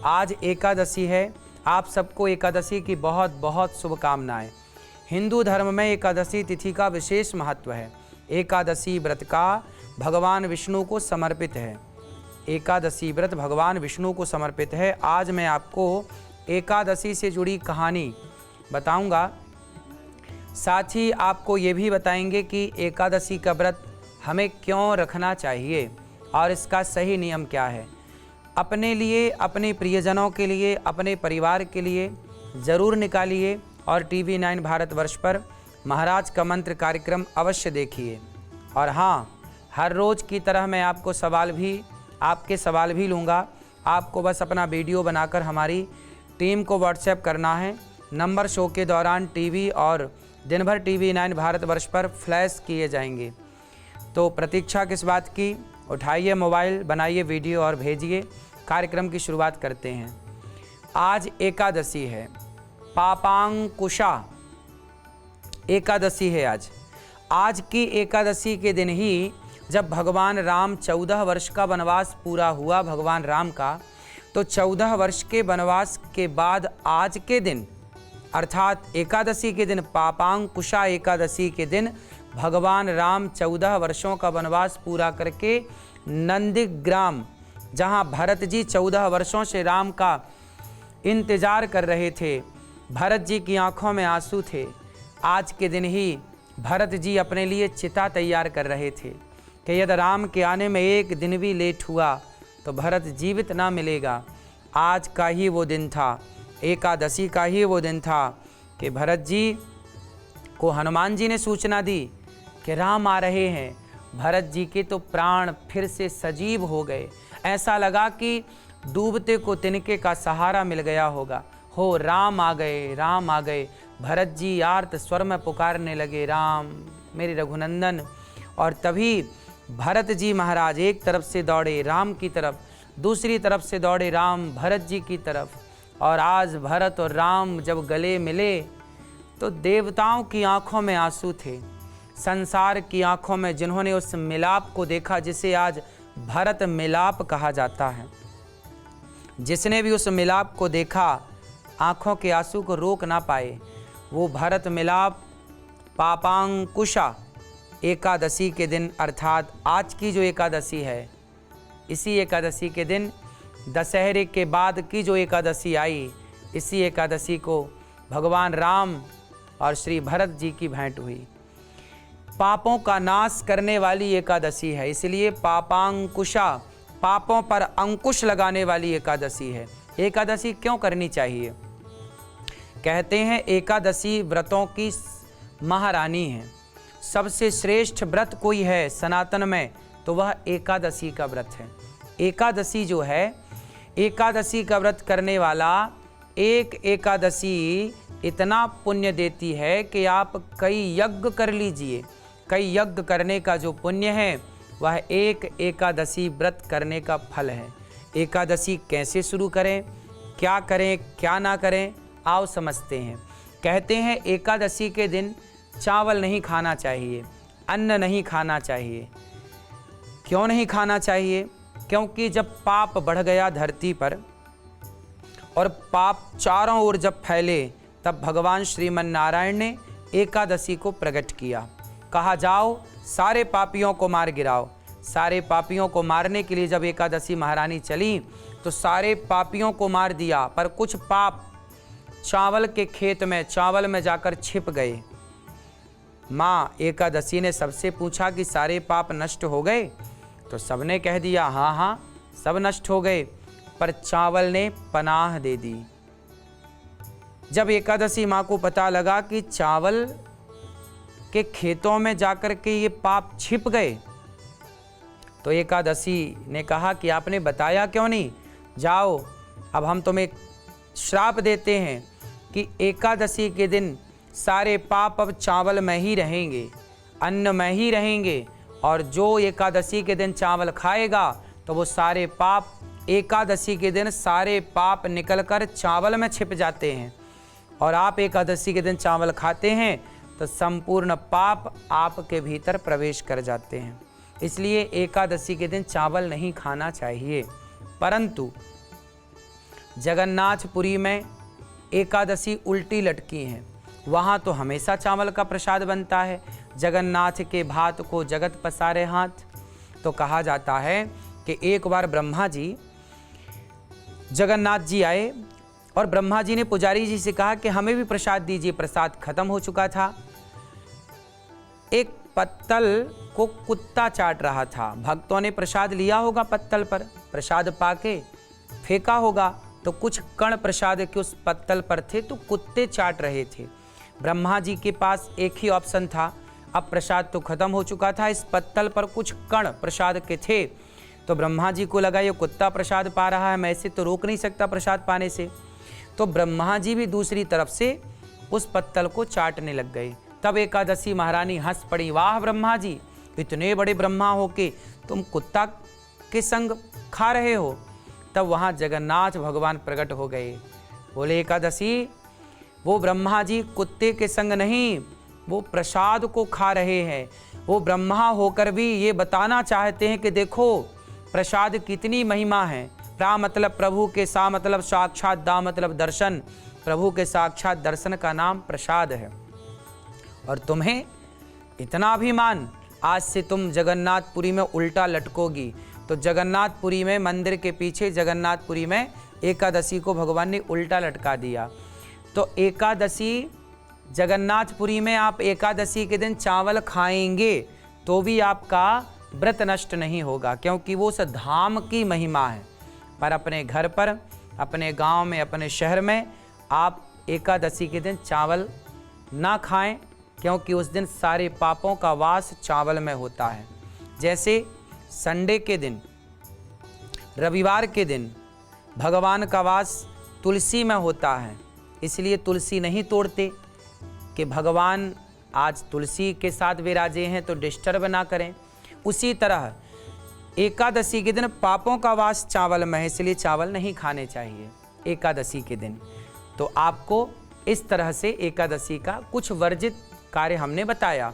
आज एकादशी है। आप सबको एकादशी की बहुत बहुत शुभकामनाएं। हिंदू धर्म में एकादशी तिथि का विशेष महत्व है। एकादशी व्रत का भगवान विष्णु को समर्पित है। एकादशी व्रत भगवान विष्णु को समर्पित है। आज मैं आपको एकादशी से जुड़ी कहानी बताऊंगा। साथ ही आपको ये भी बताएंगे कि एकादशी का व्रत हमें क्यों रखना चाहिए और इसका सही नियम क्या है। अपने लिए, अपने प्रियजनों के लिए, अपने परिवार के लिए ज़रूर निकालिए और टीवी 9 भारतवर्ष पर महाराज का मंत्र कार्यक्रम अवश्य देखिए। और हाँ, हर रोज़ की तरह मैं आपके सवाल भी लूँगा। आपको बस अपना वीडियो बनाकर हमारी टीम को व्हाट्सएप करना है। नंबर शो के दौरान टीवी और दिन भर टीवी 9 भारतवर्ष पर फ्लैश किए जाएंगे। तो प्रतीक्षा किस बात की, उठाइए मोबाइल, बनाइए वीडियो और भेजिए। कार्यक्रम की शुरुआत करते हैं। आज एकादशी है, पापांकुशा एकादशी है। आज की एकादशी के दिन ही जब भगवान राम 14 वर्ष का वनवास पूरा हुआ भगवान राम का, तो 14 वर्ष के वनवास के बाद आज के दिन अर्थात एकादशी के दिन, पापांकुशा एकादशी के दिन भगवान राम 14 वर्षों का वनवास पूरा करके नंदीग्राम, जहाँ भरत जी 14 वर्षों से राम का इंतज़ार कर रहे थे, भरत जी की आंखों में आंसू थे। आज के दिन ही भरत जी अपने लिए चिता तैयार कर रहे थे कि यदि राम के आने में एक दिन भी लेट हुआ तो भरत जीवित ना मिलेगा। आज का ही वो दिन था, एकादशी का ही वो दिन था कि भरत जी को हनुमान जी ने सूचना दी कि राम आ रहे हैं। भरत जी के तो प्राण फिर से सजीव हो गए। ऐसा लगा कि डूबते को तिनके का सहारा मिल गया होगा। हो राम आ गए, राम आ गए। भरत जी आर्त स्वर में पुकारने लगे, राम मेरे रघुनंदन। और तभी भरत जी महाराज एक तरफ से दौड़े राम की तरफ, दूसरी तरफ से दौड़े राम भरत जी की तरफ। और आज भरत और राम जब गले मिले तो देवताओं की आंखों में आंसू थे, संसार की आंखों में, जिन्होंने उस मिलाप को देखा जिसे आज भरत मिलाप कहा जाता है। जिसने भी उस मिलाप को देखा आंखों के आंसू को रोक ना पाए। वो भरत मिलाप पापांकुशा एकादशी के दिन अर्थात आज की जो एकादशी है, इसी एकादशी के दिन दशहरे के बाद की जो एकादशी आई, इसी एकादशी को भगवान राम और श्री भरत जी की भेंट हुई। पापों का नाश करने वाली एकादशी है, इसलिए पापांकुशा, पापों पर अंकुश लगाने वाली एकादशी है। एकादशी क्यों करनी चाहिए? कहते हैं एकादशी व्रतों की महारानी है। सबसे श्रेष्ठ व्रत कोई है सनातन में तो वह एकादशी का व्रत है। एकादशी जो है, एकादशी का व्रत करने वाला एक एकादशी इतना पुण्य देती है कि आप कई यज्ञ कर लीजिए। कई यज्ञ करने का जो पुण्य है वह एक एकादशी व्रत करने का फल है। एकादशी कैसे शुरू करें, क्या ना करें, आओ समझते हैं। कहते हैं एकादशी के दिन चावल नहीं खाना चाहिए, अन्न नहीं खाना चाहिए। क्यों नहीं खाना चाहिए? क्योंकि जब पाप बढ़ गया धरती पर और पाप चारों ओर जब फैले, तब भगवान श्रीमन नारायण ने एकादशी को प्रकट किया। कहा जाओ सारे पापियों को मार गिराओ। सारे पापियों को मारने के लिए जब एकादशी महारानी चली तो सारे पापियों को मार दिया, पर कुछ पाप चावल के खेत में, चावल में जाकर छिप गए। माँ एकादशी ने सबसे पूछा कि सारे पाप नष्ट हो गए? तो सबने कह दिया हाँ हाँ सब नष्ट हो गए, पर चावल ने पनाह दे दी। जब एकादशी माँ को पता लगा कि चावल के खेतों में जाकर के ये पाप छिप गए, तो एकादशी ने कहा कि आपने बताया क्यों नहीं? जाओ अब हम तुम्हें श्राप देते हैं कि एकादशी के दिन सारे पाप अब चावल में ही रहेंगे, अन्न में ही रहेंगे, और जो एकादशी के दिन चावल खाएगा तो वो सारे पाप एकादशी के दिन सारे पाप निकलकर चावल में छिप जाते हैं। और आप एकादशी के दिन चावल खाते हैं तो संपूर्ण पाप आपके भीतर प्रवेश कर जाते हैं। इसलिए एकादशी के दिन चावल नहीं खाना चाहिए। परंतु जगन्नाथपुरी में एकादशी उल्टी लटकी हैं, वहाँ तो हमेशा चावल का प्रसाद बनता है। जगन्नाथ के भात को जगत पसारे हाथ। तो कहा जाता है कि एक बार ब्रह्मा जी जगन्नाथ जी आए और ब्रह्मा जी ने पुजारी जी से कहा कि हमें भी प्रसाद दीजिए। प्रसाद खत्म हो चुका था। एक पत्तल को कुत्ता चाट रहा था। भक्तों ने प्रसाद लिया होगा, पत्तल पर प्रसाद पाके फेंका होगा, तो कुछ कण प्रसाद के उस पत्तल पर थे, तो कुत्ते चाट रहे थे। ब्रह्मा जी के पास एक ही ऑप्शन था, अब प्रसाद तो खत्म हो चुका था, इस पत्तल पर कुछ कण प्रसाद के थे। तो ब्रह्मा जी को लगा ये कुत्ता प्रसाद पा रहा है, मैं इसे तो रोक नहीं सकता प्रसाद पाने से। तो ब्रह्मा जी भी दूसरी तरफ से उस पत्तल को चाटने लग गए। तब एकादशी महारानी हंस पड़ी, वाह ब्रह्मा जी, इतने बड़े ब्रह्मा हो के तुम कुत्ता के संग खा रहे हो। तब वहाँ जगन्नाथ भगवान प्रकट हो गए। बोले एकादशी, वो ब्रह्मा जी कुत्ते के संग नहीं, वो प्रसाद को खा रहे हैं। वो ब्रह्मा होकर भी ये बताना चाहते हैं कि देखो प्रसाद कितनी महिमा है। प्रा मतलब प्रभु के, सा मतलब साक्षात, दा मतलब दर्शन। प्रभु के साक्षात दर्शन का नाम प्रसाद है। और तुम्हें इतना अभिमान, आज से तुम जगन्नाथपुरी में उल्टा लटकोगी। तो जगन्नाथपुरी में, मंदिर के पीछे जगन्नाथपुरी में एकादशी को भगवान ने उल्टा लटका दिया। तो एकादशी जगन्नाथपुरी में आप एकादशी के दिन चावल खाएंगे तो भी आपका व्रत नष्ट नहीं होगा, क्योंकि वो उस धाम की महिमा है। पर अपने घर पर, अपने गांव में, अपने शहर में आप एकादशी के दिन चावल ना खाएं, क्योंकि उस दिन सारे पापों का वास चावल में होता है। जैसे संडे के दिन, रविवार के दिन भगवान का वास तुलसी में होता है, इसलिए तुलसी नहीं तोड़ते कि भगवान आज तुलसी के साथ विराजे हैं तो डिस्टर्ब ना करें। उसी तरह एकादशी के दिन पापों का वास चावल में है, इसलिए चावल नहीं खाने चाहिए एकादशी के दिन। तो आपको इस तरह से एकादशी का कुछ वर्जित कार्य हमने बताया।